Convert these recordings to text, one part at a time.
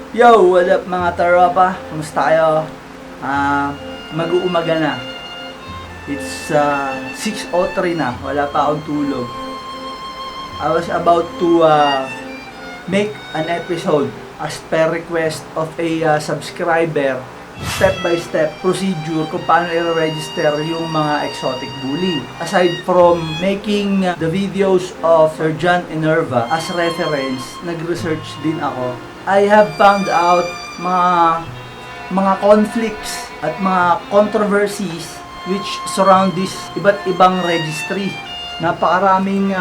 Yo, what up mga taropa? Kumusta kayo? Mag-uumaga na. It's 6:03 na. Wala pa akong tulog. I was about to make an episode as per request of a subscriber. Step-by-step procedure kung paano i-register yung mga exotic bully. Aside from making the videos of Sir John Inerva as reference, nag-research din ako. I have found out mga conflicts at mga controversies which surround this iba't ibang registry. Napakaraming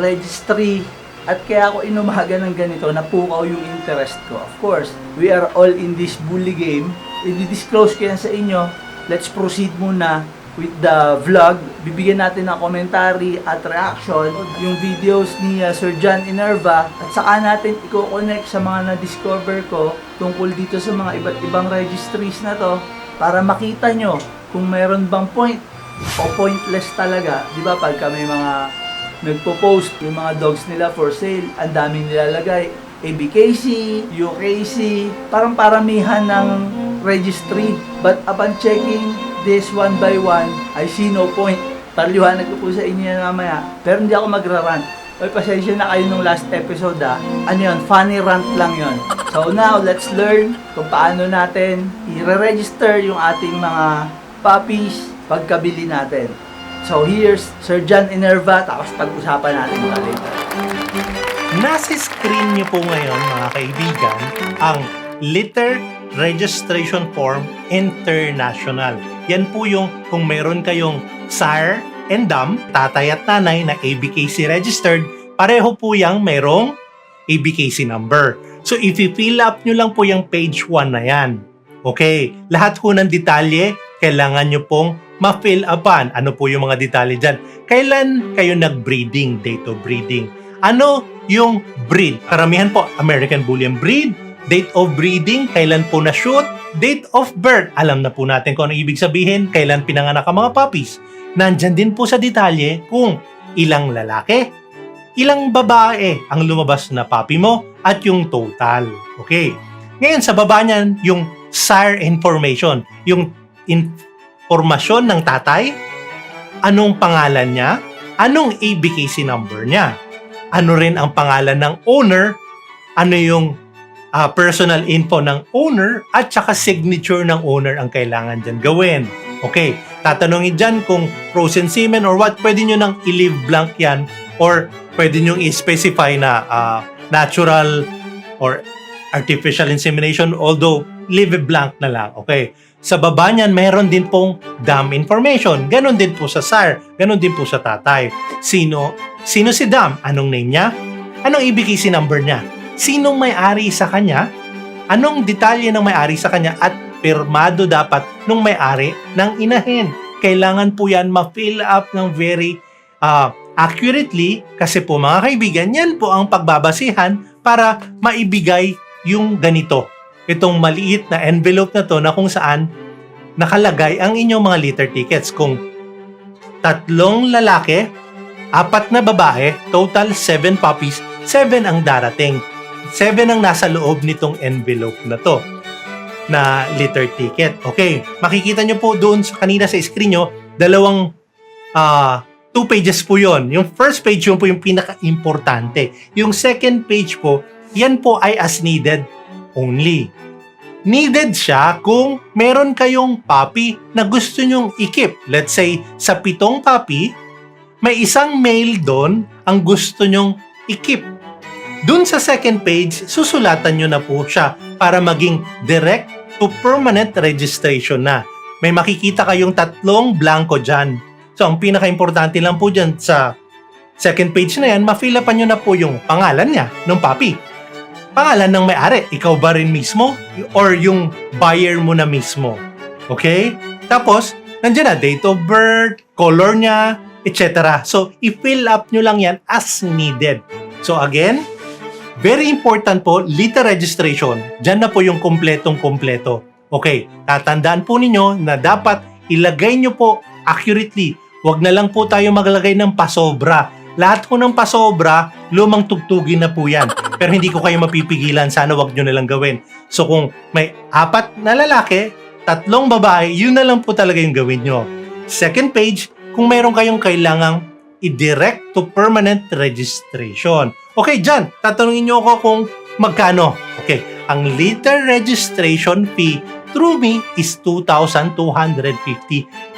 registry at kaya ako inumaga ng ganito, napukaw yung interest ko. Of course, we are all in this bully game. I-disclose ko yan sa inyo. Let's proceed muna with the vlog. Bibigyan natin ng commentary at reaction yung videos ni Sir John Inerva at saka natin i-connect sa mga na-discover ko tungkol dito sa mga iba't ibang registries na to para makita nyo kung mayroon bang point o pointless talaga. Di ba pagka may mga nagpo-post yung mga dogs nila for sale, ang daming nilalagay ABKC, UKC, parang paramihan ng registry. But upon checking this one by one, I see no point. Paliwanag ko po sa inyo yan mamaya. Pero hindi ako magra-rant. Oy, pasensya na kayo nung last episode Ano yun? Funny rant lang yun. So now, let's learn kung paano natin i-register yung ating mga puppies pagkabili natin. So here's Sir John Inerva, tapos pag-usapan natin ito later. Nasa screen niyo po ngayon mga kaibigan ang Litter Registration Form International. Yan po yung kung meron kayong sire and dam, tatay at nanay na ABKC registered, pareho po yang merong ABKC number. So if i-fill up nyo lang po yung page 1 na yan. Okay, lahat po ng detalye kailangan nyo pong ma-fill upan. Ano po yung mga detalye dyan? Kailan kayo nag-breeding, date of breeding? Ano yung breed? Karamihan po, American Bullion breed, date of breeding, kailan po na-shoot, date of birth. Alam na po natin kung ano ibig sabihin, kailan pinanganak ang mga puppies. Nandyan din po sa detalye kung ilang lalaki, ilang babae ang lumabas na puppy mo, at yung total. Okay. Ngayon, sa baba niyan, yung sire information, yung informasyon ng tatay, anong pangalan niya, anong ABKC number niya, ano rin ang pangalan ng owner, ano yung personal info ng owner, at saka signature ng owner ang kailangan dyan gawin. Okay, tatanungin dyan kung frozen semen or what, pwede nyo nang i-leave blank yan or pwede nyo i-specify na natural or artificial insemination, although leave it blank na lang. Okay, sa baba niyan, meron din pong dam information. Ganon din po sa sire, ganon din po sa tatay. Sino si dam? Anong name niya? Anong ABKC number niya? Sinong may-ari sa kanya? Anong detalye ng may-ari sa kanya? At pirmado dapat nung may-ari ng inahin. Kailangan po yan ma-fill up ng very accurately kasi po mga kaibigan, yan po ang pagbabasihan para maibigay yung ganito. Itong maliit na envelope na to na kung saan nakalagay ang inyong mga litter tickets. Kung 3 lalaki, 4 na babae, total 7 puppies, 7 ang darating. 7 ang nasa loob nitong envelope na to na litter ticket. Okay, makikita nyo po doon sa kanina sa screen nyo, 2 pages po yon. Yung first page yun po yung pinaka-importante. Yung second page po, yan po ay as needed only. Needed siya kung meron kayong puppy na gusto nyong i-keep. Let's say, sa 7 puppy, may isang male doon ang gusto nyong i-keep. Doon sa second page, susulatan nyo na po siya para maging direct to permanent registration na. May makikita kayong 3 blanco dyan. So, ang pinaka-importante lang po dyan sa second page na yan, ma-fill upan nyo na po yung pangalan niya ng puppy. Pangalan ng may-ari, ikaw ba rin mismo? Or yung buyer mo na mismo? Okay? Tapos, nandiyan na, date of birth, color niya, etc. So, i-fill up nyo lang yan as needed. So, again, very important po, litter registration. Diyan na po yung kompletong-kompleto. Okay, tatandaan po ninyo na dapat ilagay nyo po accurately. Huwag na lang po tayo maglagay ng pasobra. lahat po ng pasobra, lumang tugtugin na po yan. Pero hindi ko kayo mapipigilan, sana wag nyo nalang gawin. So kung may 4 na lalaki, 3 babae, yun na lang po talaga yung gawin nyo. Second page, kung mayroon kayong kailangang i-direct to permanent registration. Okay, dyan, tatanungin nyo ako kung magkano. Okay, ang litter registration fee through me is 2,250.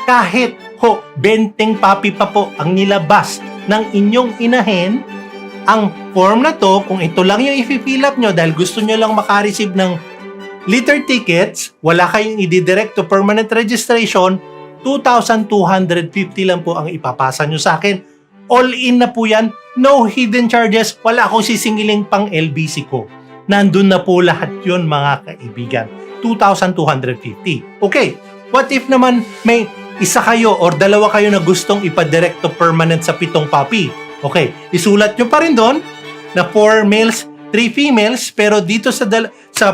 Kahit 20 papi pa po ang nilabas ng inyong inahin, ang form na to, kung ito lang yung i-fill up nyo dahil gusto nyo lang makareceive ng litter tickets, wala kayong i-direct to permanent registration, 2,250 lang po ang ipapasa nyo sa akin. All in na po yan, no hidden charges, wala akong sisingiling pang LBC ko. Nandun na po lahat yun mga kaibigan. 2,250. Okay, what if naman may isa kayo or dalawa kayo na gustong ipadirect to permanent sa 7 papi? Okay, isulat nyo pa rin doon na 4 males, 3 females, pero dito sa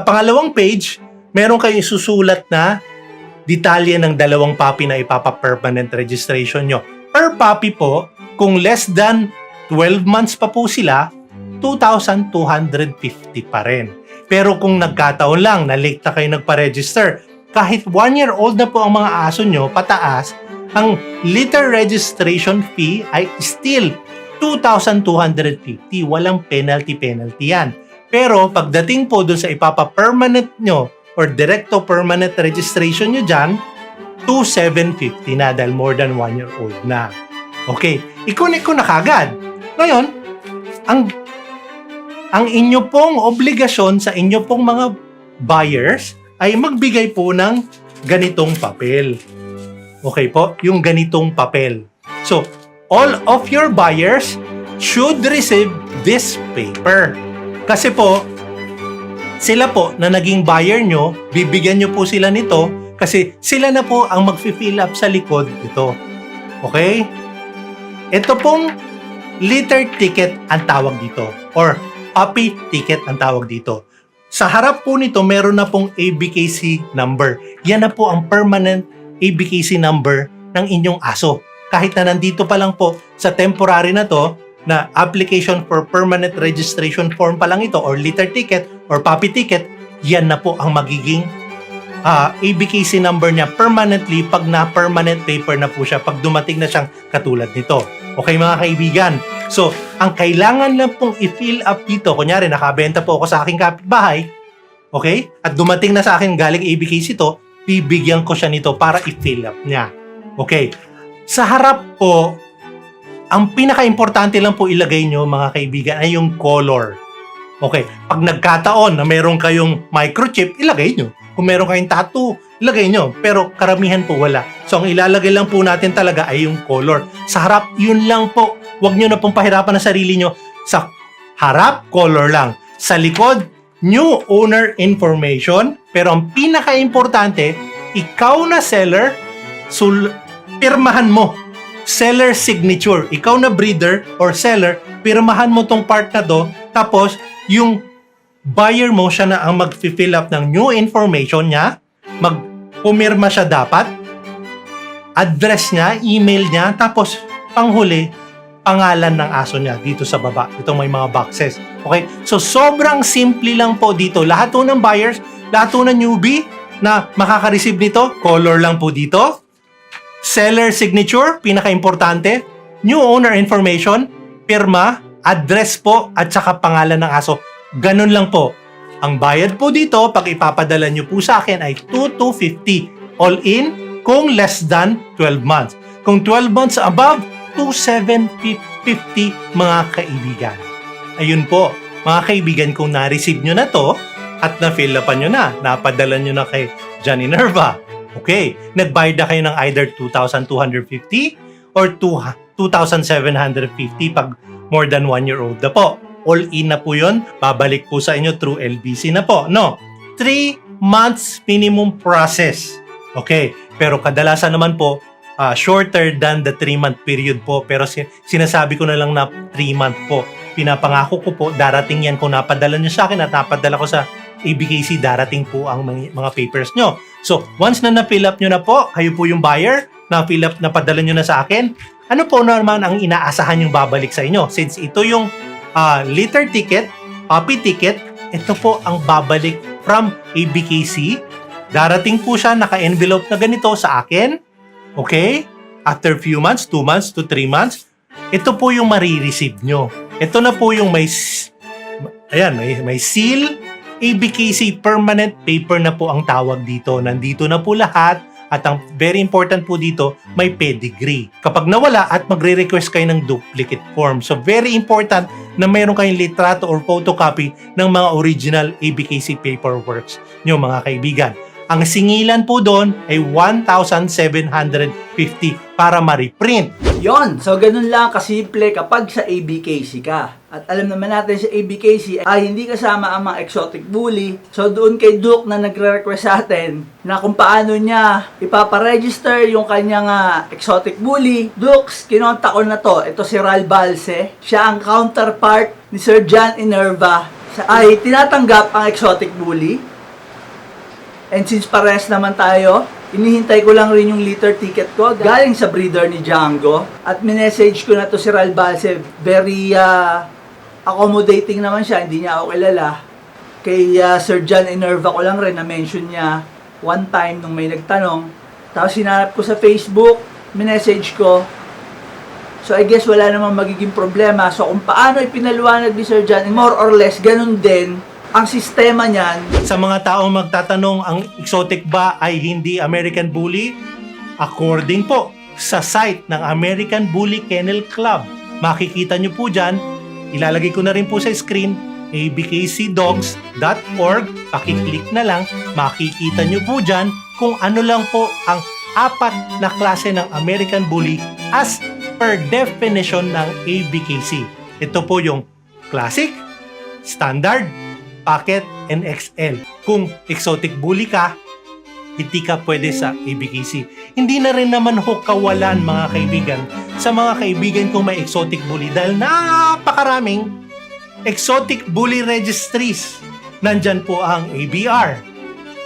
pangalawang page, meron kayo isusulat na detalye ng 2 papi na ipapa-permanent registration nyo. Per papi po, kung less than 12 months pa po sila, 2,250 pa rin. Pero kung nagkataon lang na late na kayo nagpa-register, kahit 1-year-old na po ang mga aso nyo, pataas, ang litter registration fee ay still 2,250. Walang penalty yan. Pero pagdating po dun sa ipapa-permanent nyo or direct to permanent registration nyo dyan, 2,750 na dahil more than 1-year-old na. Okay, i-connect ko na kagad. Ngayon, ang inyo pong obligasyon sa inyo pong mga buyers ay magbigay po ng ganitong papel. Okay po? Yung ganitong papel. So, all of your buyers should receive this paper. Kasi po, sila po na naging buyer nyo, bibigyan nyo po sila nito kasi sila na po ang mag-fill up sa likod nito. Okay? Ito pong litter ticket ang tawag dito or puppy ticket ang tawag dito. Sa harap po nito, meron na pong ABKC number. Yan na po ang permanent ABKC number ng inyong aso. Kahit na nandito pa lang po sa temporary na to, na application for permanent registration form pa lang ito or litter ticket or puppy ticket, yan na po ang magiging ABKC number niya permanently pag na-permanent paper na po siya pag dumating na siyang katulad nito. Okay mga kaibigan? So, ang kailangan lang pong i-fill up dito, kunyari nakabenta po ako sa aking kapitbahay, okay? At dumating na sa akin galing ABKC to, bibigyan ko siya nito para i-fill up niya. Okay? Sa harap po, ang pinaka-importante lang po ilagay nyo mga kaibigan ay yung color. Okay? Pag nagkataon na meron kayong microchip, ilagay nyo. Kung meron kayong tattoo, ilagay nyo. Pero karamihan po wala. So, ang ilalagay lang po natin talaga ay yung color. Sa harap, yun lang po. Huwag nyo na pong pahirapan ang sarili nyo. Sa harap, color lang. Sa likod, new owner information. Pero ang pinaka-importante, ikaw na seller, pirmahan mo. Seller signature. Ikaw na breeder or seller, pirmahan mo tong part na to. Tapos, yung buyer mo, siya na ang mag-fill up ng new information niya. Pumirma siya dapat, address niya, email niya, tapos panghuli, pangalan ng aso niya dito sa baba. Itong may mga boxes. Okay? So, sobrang simple lang po dito. Lahat po ng buyers, lahat po ng newbie na makaka-receive nito, color lang po dito. Seller signature, pinaka-importante. New owner information, pirma, address po, at saka pangalan ng aso. Ganun lang po. Ang bayad po dito, pag ipapadala nyo po sa akin ay 2,250 all in kung less than 12 months. Kung 12 months above, 2,750 mga kaibigan. Ayun po, mga kaibigan, kung na-receive nyo na to at na-fill upan nyo na, napadala nyo na kay Johnny Nerva. Okay, nagbayad na kayo ng either 2,250 or 2,750 pag more than 1-year-old na po. All in na po yun, babalik po sa inyo through LBC na po. No, 3 months minimum process. Okay, pero kadalasan naman po, shorter than the 3-month period po. Pero sinasabi ko na lang na 3-month po. Pinapangako ko po, darating yan kung napadala nyo sa akin at napadala ko sa ABKC, darating po ang mga papers nyo. So, once na na-fill up nyo na po, kayo po yung buyer, na-fill up, napadala nyo na sa akin, ano po naman ang inaasahan yung babalik sa inyo? Since ito yung litter ticket, puppy ticket, ito po ang babalik from ABKC. Darating po siya, naka-envelope na ganito sa akin. Okay? After few months, 2 months to 3 months, ito po yung marireceive nyo. Ito na po yung may seal, ABKC permanent paper na po ang tawag dito. Nandito na po lahat. At ang very important po dito, may pedigree. Kapag nawala at magre-request kayo ng duplicate form. So very important na mayroon kayong litrato or photocopy ng mga original ABKC paperworks nyo mga kaibigan. Ang singilan po doon ay 1,750 para ma-reprint. Yon, so ganun lang kasimple kapag sa ABKC ka. At alam naman natin sa ABKC ay hindi kasama ang mga exotic bully. So doon kay Duke na nagre-request sa atin na kung paano niya ipaparegister yung kanyang exotic bully. Dukes, kinontak ko na to. Ito si Ral Balse. Siya ang counterpart ni Sir John Inerva. Ay tinatanggap ang exotic bully. And since parehas naman tayo, inihintay ko lang rin yung litter ticket ko galing sa breeder ni Django. At minessage ko na to si Ral Balse. Very accommodating naman siya, hindi niya ako kilala. Kay Sir John Inerva ko lang rin na-mention niya one time nung may nagtanong. Tapos sinanap ko sa Facebook, minessage ko. So I guess wala namang magiging problema. So kung paano ipinaliwanag ni Sir John, more or less, ganun din ang sistema niyan. Sa mga taong magtatanong, ang exotic ba ay hindi American Bully? According po sa site ng American Bully Kennel Club, makikita nyo po dyan, ilalagay ko na rin po sa screen, abkcdogs.org, pakiclick na lang, makikita nyo po dyan kung ano lang po ang 4 na klase ng American Bully as per definition ng ABKC. Ito po yung Classic, Standard, Pocket, and XL. Kung exotic bully ka, hindi ka pwede sa ABKC. Hindi na rin naman ho kawalan mga kaibigan sa mga kaibigan kong may exotic bully dahil napakaraming exotic bully registries. Nandyan po ang ABR,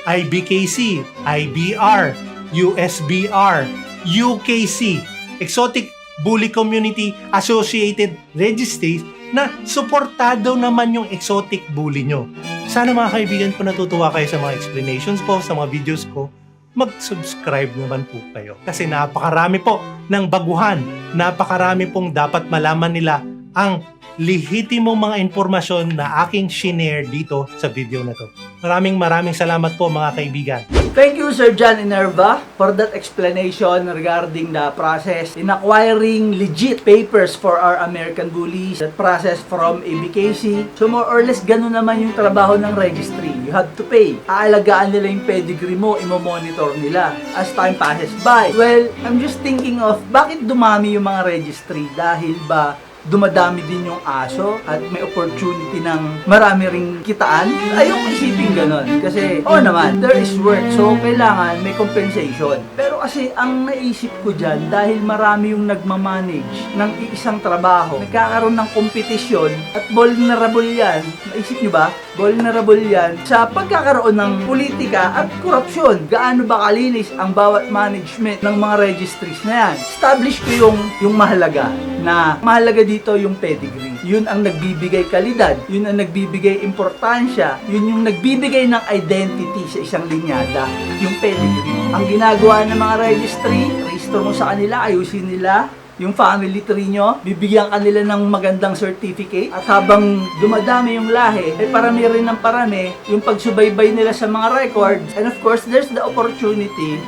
IBKC, IBR, USBR, UKC, Exotic Bully Community Associated Registries na suportado naman yung exotic bully nyo. Sana mga kaibigan ko natutuwa kayo sa mga explanations ko, sa mga videos ko. Mag-subscribe naman po kayo. Kasi napakarami po ng baguhan. Napakarami pong dapat malaman nila ang lehitimong mga impormasyon na aking shinare dito sa video na to. Maraming salamat po mga kaibigan. Thank you Sir John Inerva for that explanation regarding the process in acquiring legit papers for our American bullies. That process from ABKC. So more or less ganun naman yung trabaho ng registry. You have to pay. Aalagaan nila yung pedigree mo, imo-monitor nila as time passes by. Well, I'm just thinking of bakit dumami yung mga registry? Dahil ba dumadami din yung aso at may opportunity ng marami ring kitaan? Ayoko isipin ganon. Kasi, naman, there is work. So, kailangan may compensation. Pero kasi, ang naisip ko dyan, dahil marami yung nagmamanage ng iisang trabaho, nagkakaroon ng kompetisyon at vulnerable yan. Naisip nyo ba? Vulnerable yan sa pagkakaroon ng politika at korupsyon. Gaano ba kalinis ang bawat management ng mga registries na yan? Establish ko yung mahalaga na mahalaga dito yung pedigree. Yun ang nagbibigay kalidad, yun ang nagbibigay importansya, yun yung nagbibigay ng identity sa isang linyada, yung pedigree. Ang ginagawa ng mga registry, register mo sa kanila, ayusin nila yung family tree nyo, bibigyan kanila ng magandang certificate, at habang dumadami yung lahi, ay parami rin ng parami yung pagsubaybay nila sa mga records. And of course, there's the opportunity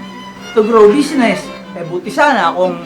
to grow business. Buti sana kung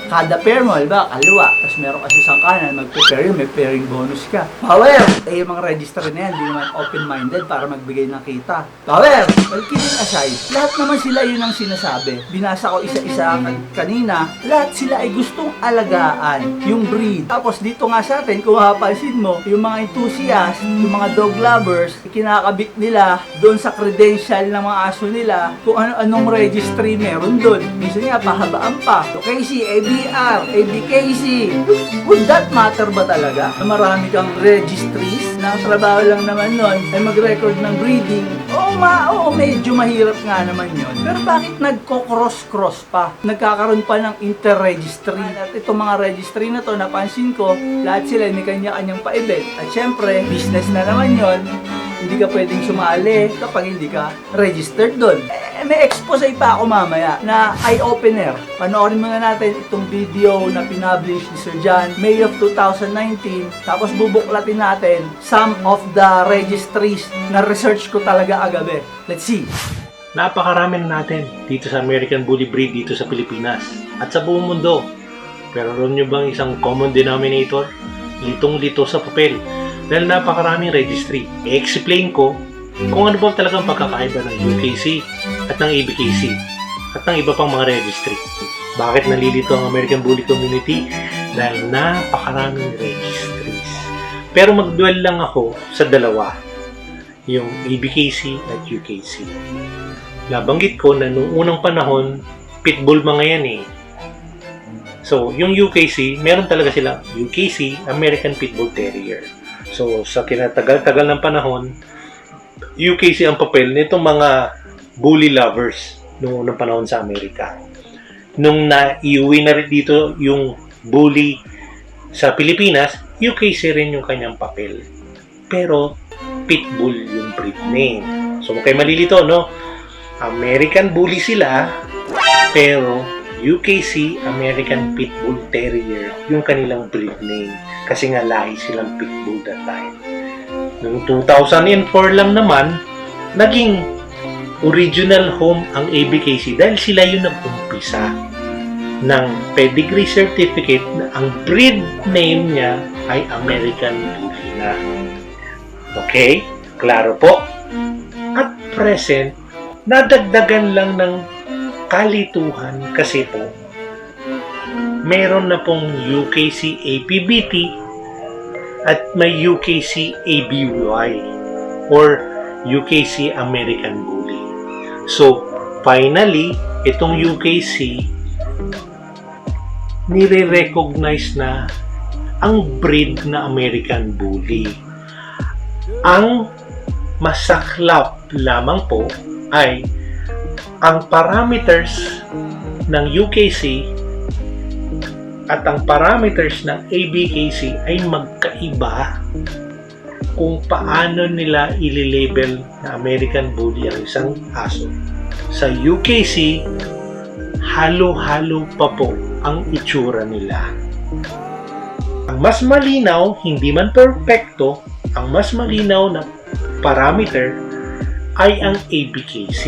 kada pair mo, diba, kaliwa, tapos meron kasi isang kanan, mag-pair yun, may pairing bonus ka. Power! Yung mga register na yan, di naman open-minded para magbigay ng kita. Power! Well, kidding aside, lahat naman sila yun ang sinasabi. Binasa ko isa-isa kanina, lahat sila ay gustong alagaan yung breed. Tapos dito nga sa atin, kung mapapansin mo, yung mga enthusiasts, yung mga dog lovers, kinakabit nila doon sa credential ng mga aso nila, kung ano-anong registry meron doon. Minsan nga, pahabaan pa. Okay, si ABR, ABKC. Would that matter ba talaga? Marami kang registries na ang trabaho lang naman nun ay mag-record ng breeding. Oo, medyo mahirap nga naman yon. Pero bakit nagko-cross-cross pa? Nagkakaroon pa ng inter-registry. At itong mga registry na to, napansin ko, lahat sila may kanya-kanyang pa-event. At syempre, business na naman yon. Hindi ka pwedeng sumali kapag hindi ka registered doon. May expose pa ako mamaya na eye-opener. Panoorin muna natin itong video na pinublish ni Sir John May of 2019. Tapos bubuklatin natin some of the registries na research ko talaga agabi. Let's see. Napakarami na natin dito sa American Bully Breed dito sa Pilipinas at sa buong mundo. Pero alam nyo bang isang common denominator? Litong-lito sa papel. Dahil napakaraming registry. I-explain ko kung ano ba talagang pagkakaiba ng UKC at ng ABKC at ng iba pang mga registry. Bakit nalilito ang American Bully Community? Dahil napakaraming registries. Pero mag-dwell lang ako sa dalawa, yung ABKC at UKC. Nabanggit ko na noong unang panahon, pitbull mga yan eh. So, yung UKC, meron talaga silang UKC, American Pitbull Terrier. So, sa kinatagal-tagal ng panahon, UKC ang papel nitong mga bully lovers noong unang panahon sa Amerika. Nung naiuwi na rin dito yung bully sa Pilipinas, UKC rin yung kanyang papel. Pero, pitbull yung breed name. So, kayo malilito, no? American Bully sila, pero UKC, American Pitbull Terrier, yung kanilang breed name. Kasi nga lahi silang pitbull that time. Noong 2004 lang naman, naging original home ang ABKC dahil sila yung nag-umpisa ng pedigree certificate na ang breed name niya ay American Bully na. Okay? Klaro po. At present, nadagdagan lang ng kalituhan kasi po meron na pong UKC APBT at may UKC ABY or UKC American Bully. So, finally, itong UKC nire-recognize na ang breed na American Bully. Ang masaklap lamang po ay ang parameters ng UKC at ang parameters ng ABKC ay magkaiba kung paano nila ililabel na American Bully ang isang aso. Sa UKC, halo-halo pa po ang itsura nila. Ang mas malinaw, hindi man perfecto, ang mas malinaw na parameter ay ang ABKC.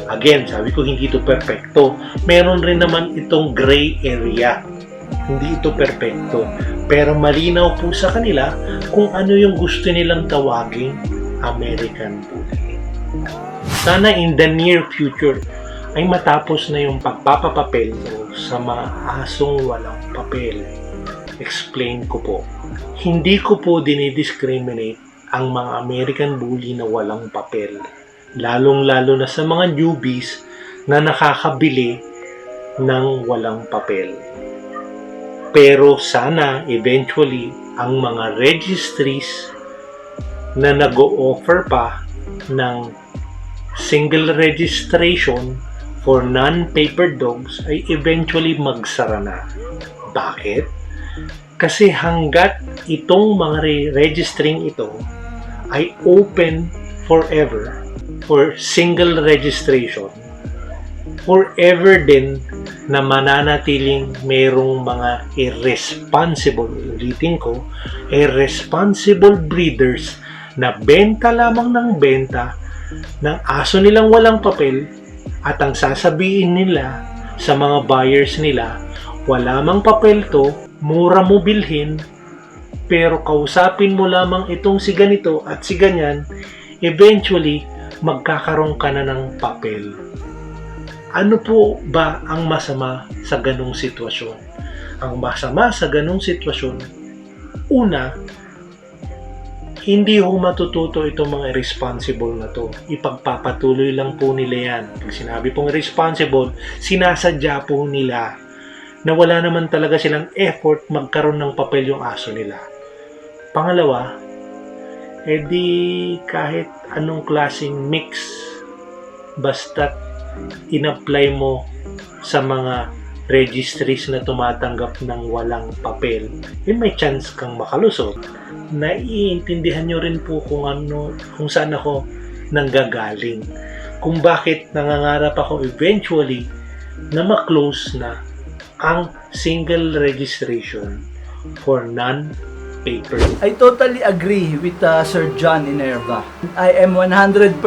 Again, sabi ko hindi ito perfecto. Meron rin naman itong gray area. Hindi ito perfecto. Pero malinaw po sa kanila kung ano yung gusto nilang tawaging American Bully. Sana in the near future ay matapos na yung pagpapapapel sa mga asong walang papel. Explain ko po. Hindi ko po dinidiscriminate ang mga American Bully na walang papel. Lalong-lalo na sa mga newbies na nakakabili ng walang papel. Pero sana eventually ang mga registries na nag-o-offer pa ng single registration for non-paper dogs ay eventually magsara na. Bakit? Kasi hanggat itong mga registering ito ay open forever for single registration, forever din na mananatiling mayroong mga irresponsible, ulitin ko, irresponsible breeders na benta lamang ng benta ng aso nilang walang papel at ang sasabihin nila sa mga buyers nila, wala mang papel to, mura mo bilhin, pero kausapin mo lamang itong si ganito at si ganyan, eventually, magkakaroon ka na ng papel. Ano po ba ang masama sa ganong sitwasyon? Ang masama sa ganong sitwasyon, una, hindi ho matututo itong mga irresponsible na to. Ipagpapatuloy lang po nila yan. Pag sinabi pong irresponsible, sinasadya po nila na wala naman talaga silang effort magkaroon ng papel yung aso nila. Pangalawa, di kahit anong klaseng mix, basta in-apply mo sa mga registries na tumatanggap ng walang papel, may chance kang makalusot. Naiintindihan nyo rin po kung saan ako nanggagaling. Kung bakit nangangarap ako eventually na ma-close na ang single registration for non-paper. I totally agree with Sir John Inerva. I am 100%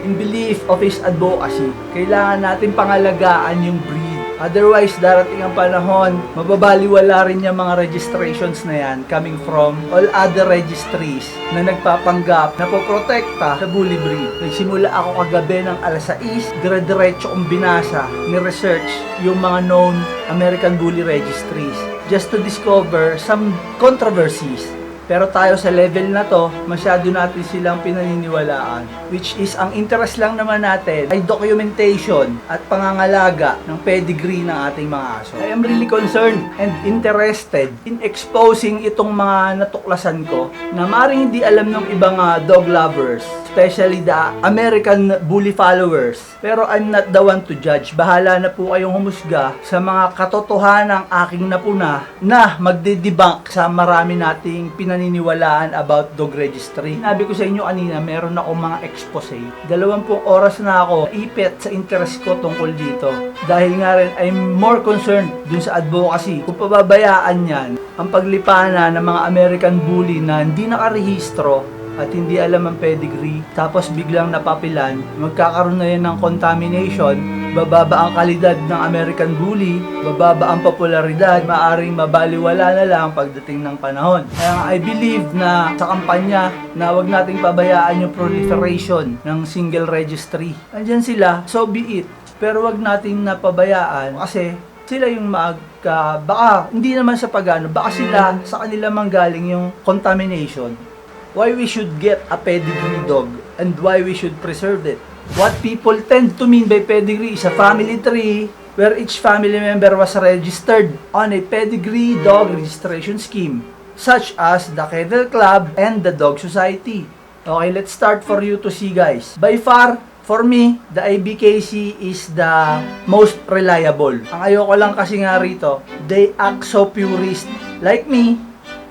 in belief of his advocacy. Kailangan natin pangalagaan yung breed. Otherwise, darating ang panahon, mababaliwala rin yung mga registrations na yan coming from all other registries na nagpapanggap na poprotekta sa bully breed. Nagsimula ako kagabi ng alas 6, dire-diretso kong binasa, ni-research yung mga known American Bully registries just to discover some controversies. Pero tayo sa level na to, masyado natin silang pinaniniwalaan. Which is, ang interest lang naman natin ay documentation at pangangalaga ng pedigree ng ating mga aso. I am really concerned and interested in exposing itong mga natuklasan ko na maaaring hindi alam ng ibang dog lovers, especially the American Bully followers. Pero I'm not the one to judge. Bahala na po kayong humusga sa mga katotohanang aking napuna na magde-debunk sa marami nating pinaniniwalaan about dog registry. Sinabi ko sa inyo kanina, meron ako mga expose. 20 oras na ako ipit sa interest ko tungkol dito. Dahil nga rin, I'm more concerned dun sa advocacy. Kung pababayaan yan, ang paglipana ng mga American Bully na hindi nakarehistro at hindi alam ang pedigree, tapos biglang napapilan, magkakaroon na yan ng contamination, bababa ang kalidad ng American Bully, bababa ang popularidad, maaring mabaliwala na lang pagdating ng panahon. Kaya I believe na sa kampanya na wag nating pabayaan yung proliferation ng single registry. Andyan sila, so be it. Pero wag nating napabayaan kasi sila yung baka hindi naman sa pagano, baka sila sa kanila manggaling yung contamination. Why we should get a pedigree dog and why we should preserve it. What people tend to mean by pedigree is a family tree where each family member was registered on a pedigree dog registration scheme, such as the Kennel Club and the Dog Society. Okay, let's start for you to see, guys. By far, for me, the ABKC is the most reliable. Ang ayoko lang kasi nga rito, they act so purist. Like me,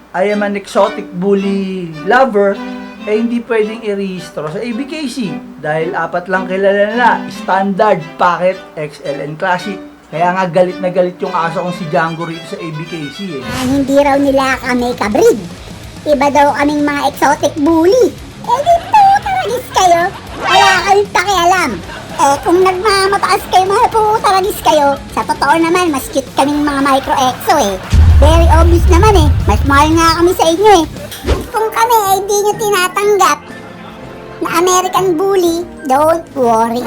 I am an exotic bully lover, hindi pwedeng i-rehistro sa ABKC dahil 4 lang kilala nila, Standard, Pocket, XL, and Classic. Kaya nga galit na galit yung aso kong si Django rito sa ABKC Hindi raw nila kami kabreed. Iba daw kaming mga exotic bully. Di putaragis kayo. Wala kayong pakialam. Kung nagmamataas kayo mga putaragis kayo, sa totoo naman, mas cute kaming mga micro-exo Very obvious naman mas mahal nga kami sa inyo Kung kami ay di nyo tinatanggap na American Bully, don't worry.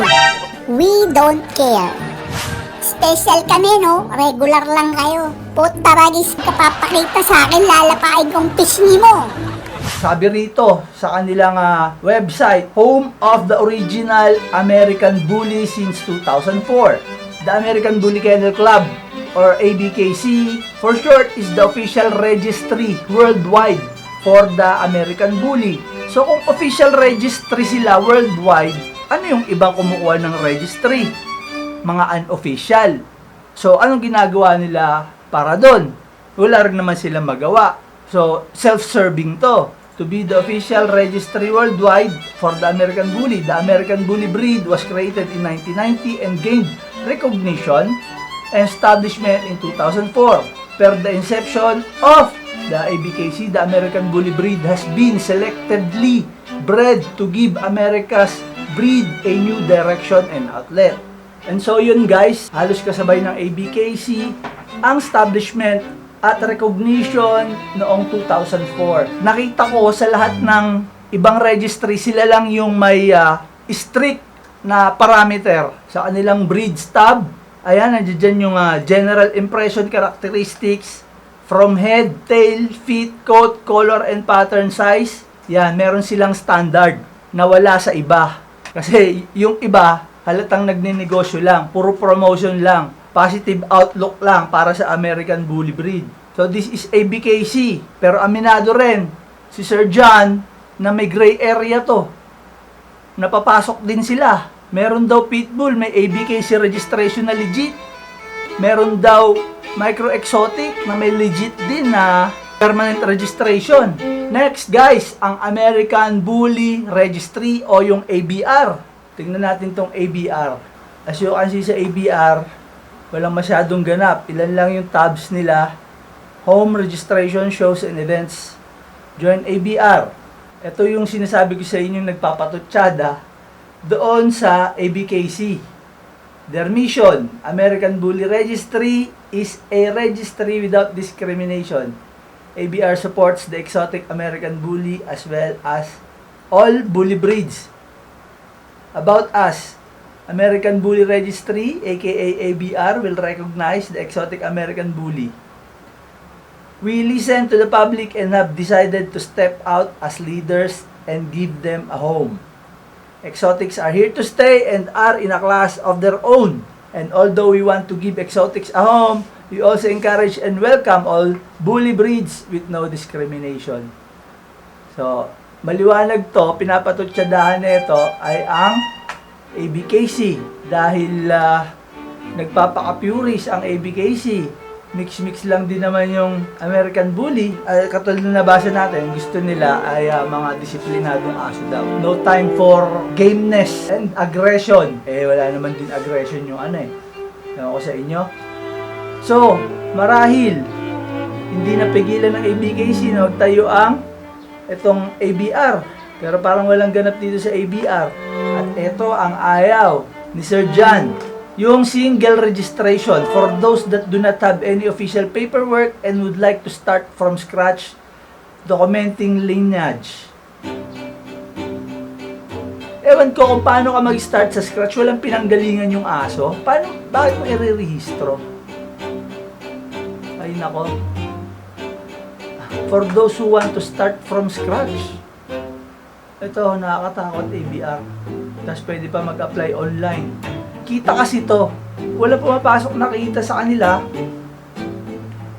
We don't care. Special kami, no? Regular lang kayo. Putaragis kapapakita sa akin, lalapain kong pisngi mo. Sabi rito sa kanilang website, home of the original American Bully since 2004. The American Bully Kennel Club, or ABKC, for short, is the official registry worldwide for the American Bully. So kung official registry sila worldwide, ano yung ibang kumukuha ng registry? Mga unofficial. So anong ginagawa nila para doon? Wala rin naman silang magawa. So self-serving to be the official registry worldwide for the American Bully. The American Bully breed was created in 1990 and gained recognition and establishment in 2004. Per the inception of the ABKC, the American Bully breed has been selectively bred to give America's breed a new direction and outlet. And so yun guys, halos kasabay ng ABKC ang establishment at recognition noong 2004. Nakita ko sa lahat ng ibang registry, sila lang yung may strict na parameter sa kanilang breed stub. Ayan, nandiyan yung general impression characteristics from head, tail, feet, coat, color, and pattern size. Yan, meron silang standard na wala sa iba. Kasi yung iba, halatang nagninegosyo lang, puro promotion lang, positive outlook lang para sa American Bully breed. So this is ABKC. Pero aminado rin si Sir John na may gray area to. Napapasok din sila. Meron daw pitbull, may ABKC registration na legit. Meron daw micro-exotic na may legit din na permanent registration. Next guys, ang American Bully Registry o yung ABR. Tingnan natin tong ABR. As you can see sa ABR, walang masyadong ganap. Ilan lang yung tabs nila. Home registration, shows and events. Join ABR. Ito yung sinasabi ko sa inyo nagpapatutsada doon sa ABKC. Their mission, American Bully Registry is a registry without discrimination. ABR supports the exotic American Bully as well as all bully breeds. About us, American Bully Registry, aka ABR, will recognize the exotic American Bully. We listen to the public and have decided to step out as leaders and give them a home. Exotics are here to stay and are in a class of their own. And although we want to give exotics a home, we also encourage and welcome all bully breeds with no discrimination. So, maliwanag to, pinapatutsadahan na ito ay ang ABKC dahil nagpapaka-puris ang ABKC. Mix-mix lang din naman yung American Bully. Katulad na nabasa natin, gusto nila ay mga disiplinadong aso daw. No time for gameness and aggression. Wala naman din aggression yung Ewan ko sa inyo. So, marahil, hindi napigilan ng ABKC na magtayo ang itong ABR. Pero parang walang ganap dito sa ABR. At ito ang ayaw ni Sir John. Yung single registration for those that do not have any official paperwork and would like to start from scratch documenting lineage. Ewan ko kung paano ka mag-start sa scratch, walang pinanggalingan yung aso. Bakit mo i-rehistro? Ay nako. For those who want to start from scratch. Ito, nakakatakot ABR. Tapos pwede pa mag-apply online. Kita kasi to, wala pumapasok na kita sa kanila,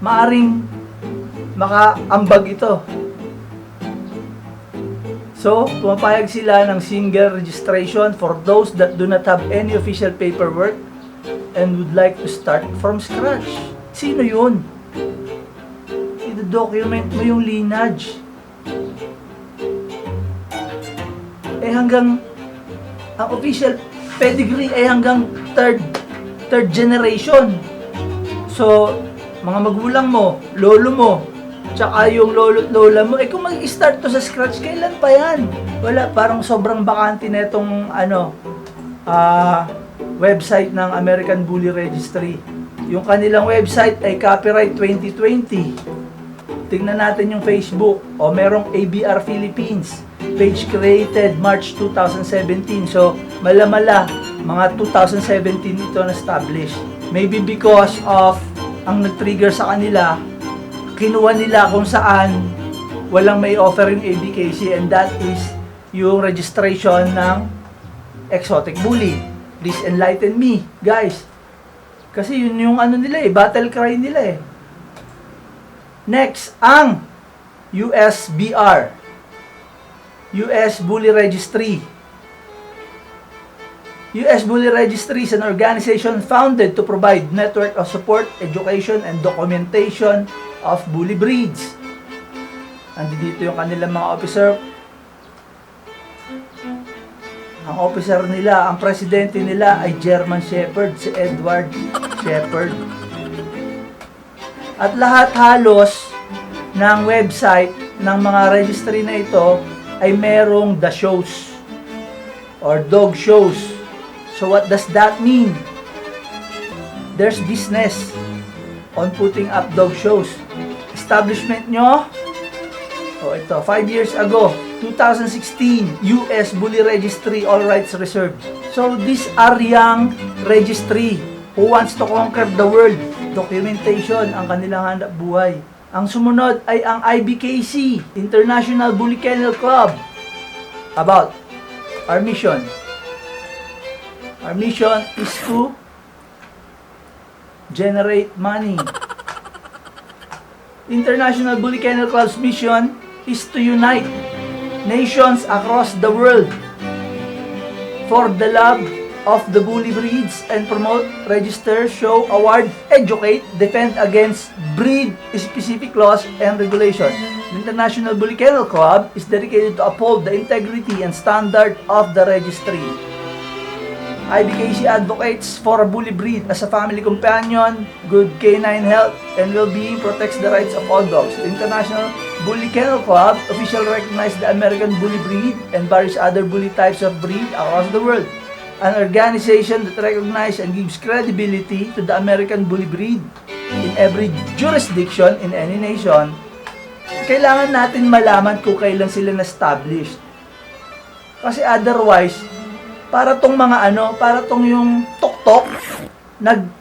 maaring makaambag ito. So, pumapayag sila ng single registration for those that do not have any official paperwork and would like to start from scratch. Sino yun? I-document mo yung lineage. Hanggang ang official pedigree ay hanggang third generation. So, mga magulang mo, lolo mo, tsaka yung lolo lola mo, kung mag-start to sa scratch, kailan pa yan? Wala, parang sobrang bakante na itong website ng American Bully Registry. Yung kanilang website ay copyright 2020. Tingnan natin yung Facebook. Merong ABR Philippines. Page created March 2017. So, mala-mala, mga 2017 ito na-establish. Maybe because of ang nag-trigger sa kanila, kinuha nila kung saan walang may offer yung ABKC, and that is yung registration ng exotic bully. Please enlighten me, guys. Kasi yun yung nila battle cry nila Next, ang USBR. US Bully Registry. US Bully Registry is an organization founded to provide network of support, education, and documentation of bully breeds. Andito yung kanilang mga officer. Ang officer nila, ang presidente nila ay German Shepherd, si Edward Shepherd. At lahat halos ng website ng mga registry na ito ay merong the shows or dog shows. So what does that mean? There's business on putting up dog shows. Establishment nyo, ito, 5 years ago, 2016, US Bully Registry, all rights reserved. So these are young registry who wants to conquer the world. Documentation ang kanilang hanap buhay. Ang sumunod ay ang IBKC, International Bully Kennel Club. About our mission. Our mission is to generate money. International Bully Kennel Club's mission is to unite nations across the world for the love of the bully breeds and promote, register, show, award, educate, defend against breed-specific laws and regulations. The International Bully Kennel Club is dedicated to uphold the integrity and standard of the registry. IBKC advocates for a bully breed as a family companion, good canine health and well-being, protects the rights of all dogs. The International Bully Kennel Club officially recognizes the American bully breed and various other bully types of breed across the world. An organization that recognizes and gives credibility to the American bully breed in every jurisdiction in any nation. Kailangan natin malaman kung kailan sila na-established. Kasi otherwise, para tong yung tok-tok,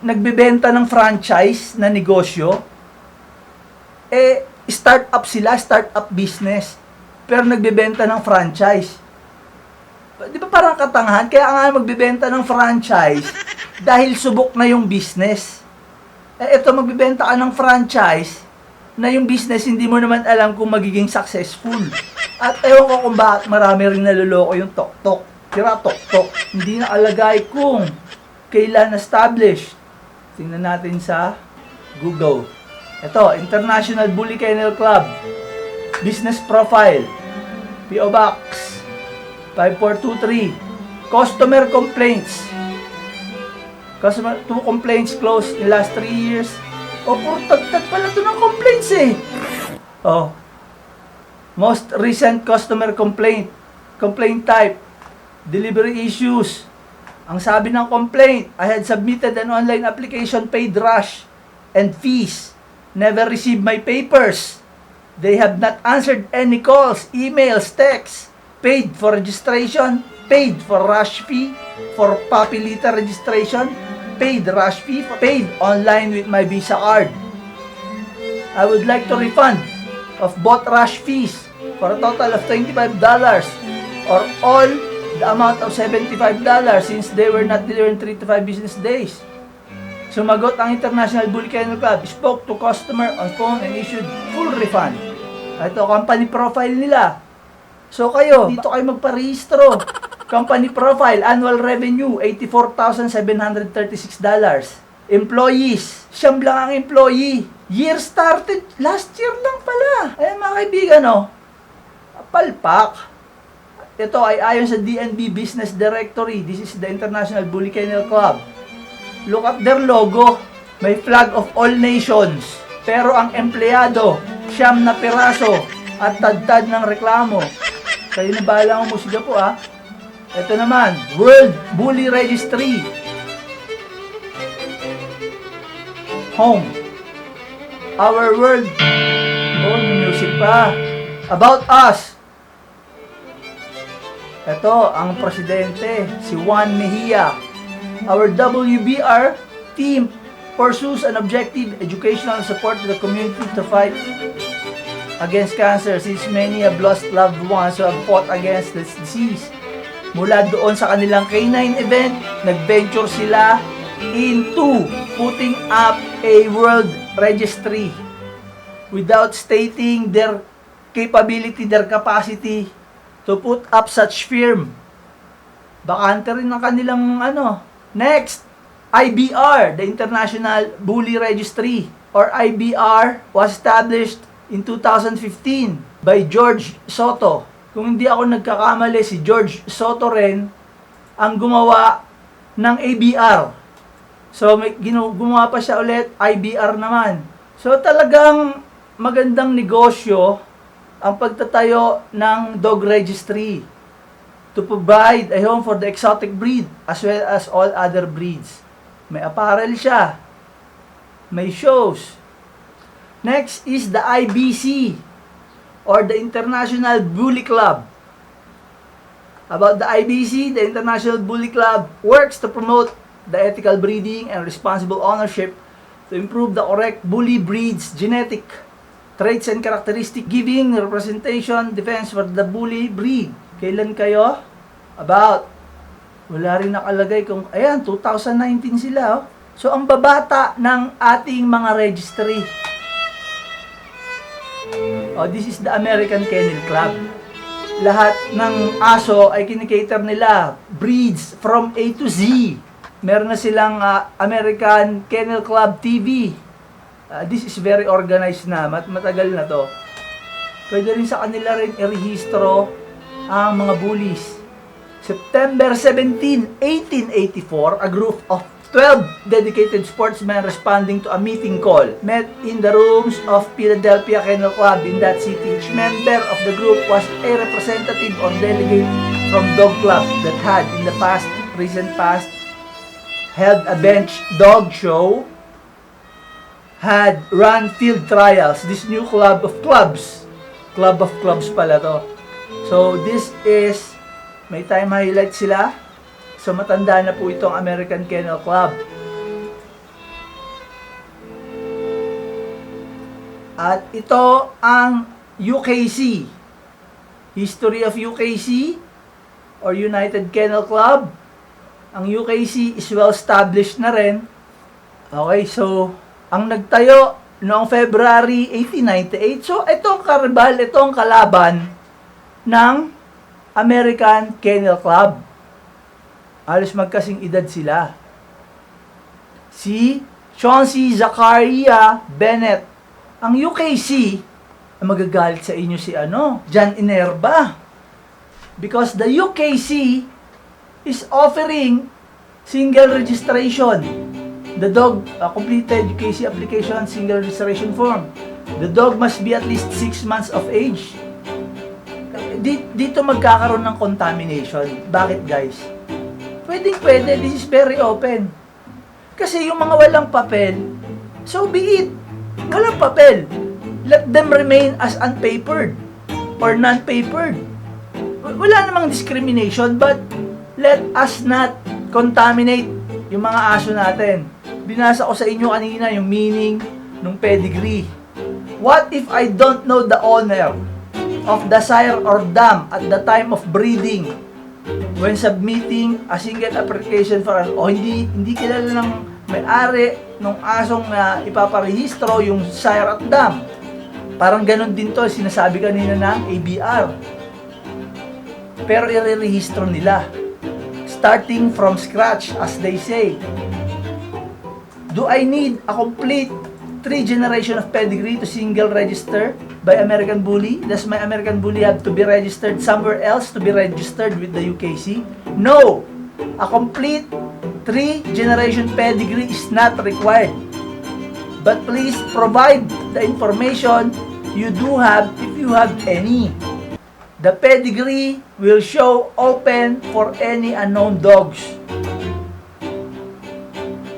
nagbebenta ng franchise na negosyo, start-up sila, start-up business, pero nagbebenta ng franchise. Di ba parang katangahan? Kaya nga magbebenta ng franchise dahil subok na yung business. Ito, magbebenta ka ng franchise na yung business hindi mo naman alam kung magiging successful. At ewan ko kung bakit marami rin naluloko yung tok-tok. Tira tok-tok. Hindi nakalagay kung kailan established. Tingnan natin sa Google. Ito, International Bully Kennel Club. Business profile. P.O. Box 5423. Customer complaints. 2 complaints closed in last 3 years. Puro tagtag pala ito ng complaints Most recent customer complaint. Complaint type. Delivery issues. Ang sabi ng complaint, I had submitted an online application, paid rush and fees. Never received my papers. They have not answered any calls, emails, texts. Paid for registration, paid for rush fee, for puppy litter registration, paid rush fee, paid online with my Visa card. I would like to refund of both rush fees for a total of $25 or all the amount of $75 since they were not delivered in 3 to 5 business days. Sumagot ang International Bully Kennel Club, spoke to customer on phone and issued full refund. Ito, company profile nila. So kayo, dito kayo magparehistro. Company profile, annual revenue, $84,736. Employees, siyam lang ang employee. Year started, last year lang pala. Ayan mga kaibigan, palpak. Ito ay ayon sa DNB Business Directory. This is the International Bully Kennel Club. Look at their logo. May flag of all nations. Pero ang empleyado, siyam na piraso at tad-tad ng reklamo. Kayo na bahala ng musika po Ito naman, World Bully Registry. Home. Our world. Music pa. About us. Ito, ang presidente, si Juan Mejia. Our WBR team pursues an objective educational support to the community to fight against cancer, since many have lost loved ones who have fought against this disease. Mula doon sa kanilang canine event, nag-venture sila into putting up a world registry without stating their capability, their capacity to put up such firm. Bakante rin ang kanilang Next, IBR, the International Bully Registry, or IBR, was established in 2015 by George Soto. Kung hindi ako nagkakamali, si George Soto rin ang gumawa ng ABR. So gumawa pa siya ulit, IBR naman. So talagang magandang negosyo ang pagtatayo ng dog registry to provide a home for the exotic breed as well as all other breeds. May apparel siya. May shows. Next is the IBC, or the International Bully Club. About the IBC, the International Bully Club works to promote the ethical breeding and responsible ownership to improve the correct bully breed's genetic traits and characteristics, giving representation, defense for the bully breed. Kailan kayo? About. Wala rin nakalagay kung, 2019 sila. So, ang babata ng ating mga registry. This is the American Kennel Club. lahat ng aso ay kinikater nila. Breeds from A to Z. Meron na silang American Kennel Club TV. This is very organized na. Matagal na to. Pwede rin sa kanila rin irehistro ang mga bullies. September 17, 1884, a group of 12 dedicated sportsmen responding to a meeting call met in the rooms of Philadelphia Kennel Club in that city. Each member of the group was a representative or delegate from dog club that had in the recent past, held a bench dog show, had run field trials. This new club of clubs pala to. So this is, may time highlight sila. So matanda na po itong American Kennel Club. At ito ang UKC. History of UKC or United Kennel Club. Ang UKC is well established na rin. Okay, so ang nagtayo noong February 1898. So itong karibal, itong kalaban ng American Kennel Club. Halos magkasing edad sila. Si Chauncey Zachariah Bennett. Ang UKC, magagalit sa inyo si John Inerba. Because the UKC is offering single registration. The dog, completed UKC application, single registration form. The dog must be at least 6 months of age. Dito magkakaroon ng contamination. Bakit guys? Pwede, this is very open. Kasi yung mga walang papel, so be it. Walang papel. Let them remain as unpapered or non-papered. Wala namang discrimination, but let us not contaminate yung mga aso natin. Binasa ko sa inyo kanina yung meaning ng pedigree. What if I don't know the owner of the sire or dam at the time of breeding? When submitting a single application for hindi kilala ng may-ari ng asong na ipaparehistro yung sire at dam. Parang ganun din to, sinasabi kanina ng ABR. Pero i-rehistro nila. Starting from scratch, as they say. Do I need a complete 3 generation of pedigree to single register by American Bully? Does my American Bully have to be registered somewhere else to be registered with the UKC? No! A complete 3 generation pedigree is not required. But please provide the information you do have if you have any. The pedigree will show open for any unknown dogs.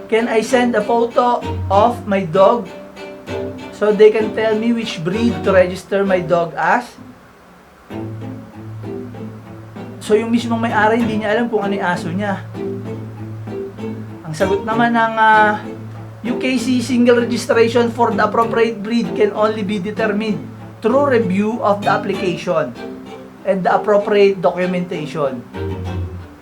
Can I send a photo of my dog so they can tell me which breed to register my dog as? So yung mismong may-ari hindi niya alam kung ano yung aso niya. Ang sagot naman ng UKC, single registration for the appropriate breed can only be determined through review of the application and the appropriate documentation.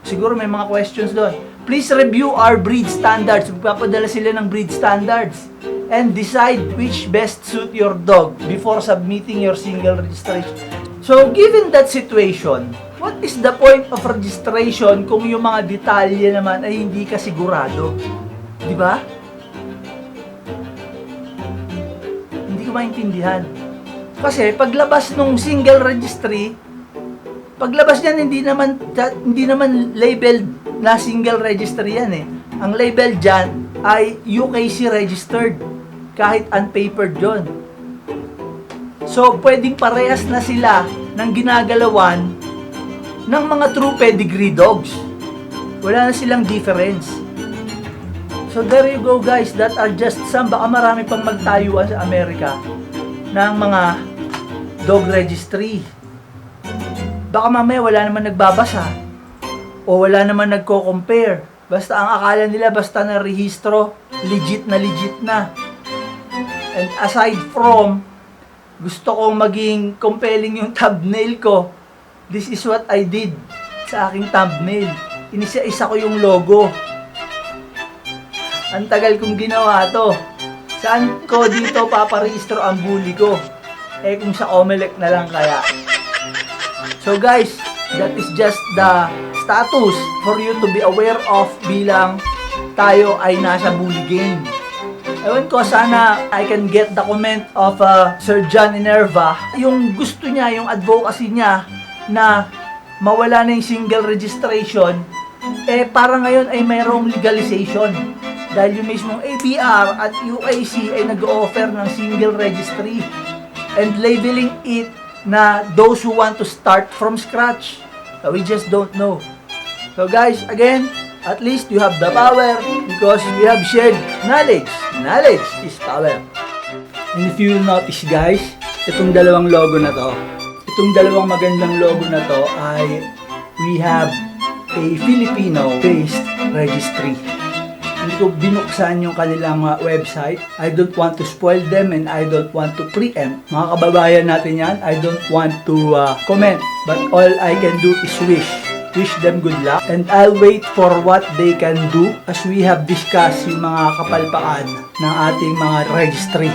Siguro may mga questions doon. Please review our breed standards. Magpapadala sila ng breed standards. And decide which best suit your dog before submitting your single registration. So, given that situation, what is the point of registration kung yung mga detalye naman ay hindi ka sigurado? Di ba? Hindi ko maintindihan. Kasi paglabas nung single registry, paglabas niyan hindi naman labeled na single registry yan eh. Ang label dyan ay UKC registered kahit unpapered yon. So pwedeng parehas na sila ng ginagalawan ng mga true pedigree dogs. Wala na silang difference. So there you go guys, that are just some, baka marami pang magtayuan sa Amerika ng mga dog registry. Baka mamaya wala naman nagbabasa o wala naman nagko-compare. Basta ang akala nila basta na rehistro, legit na. And aside from gusto kong maging compelling yung thumbnail ko, this is what I did sa aking thumbnail. Inisa-isa ko yung logo. Ang tagal kong ginawa to. Saan ko dito paparehistro ang bully ko? Eh kung sa Omelec na lang kaya. So guys, that is just the status for you to be aware of bilang tayo ay nasa bully game. Ewan ko, sana I can get the comment of Sir John Inerva. Yung gusto niya, yung advocacy niya na mawala na yung single registration, para ngayon ay mayroong legalization. Dahil yung mismong ABR at UAC ay nag-offer ng single registry and labeling it na those who want to start from scratch. We just don't know. So guys, again, at least you have the power because we have shared knowledge. Knowledge is power. And if you will notice guys, itong dalawang logo na to, itong dalawang magandang logo na to ay we have a Filipino-based registry. Hindi ko binuksan yung kanilang website. I don't want to spoil them and I don't want to preempt. Mga kababayan natin yan, I don't want to comment. But all I can do is wish them good luck, and I'll wait for what they can do as we have discussed yung mga kapalpakan ng ating mga registry.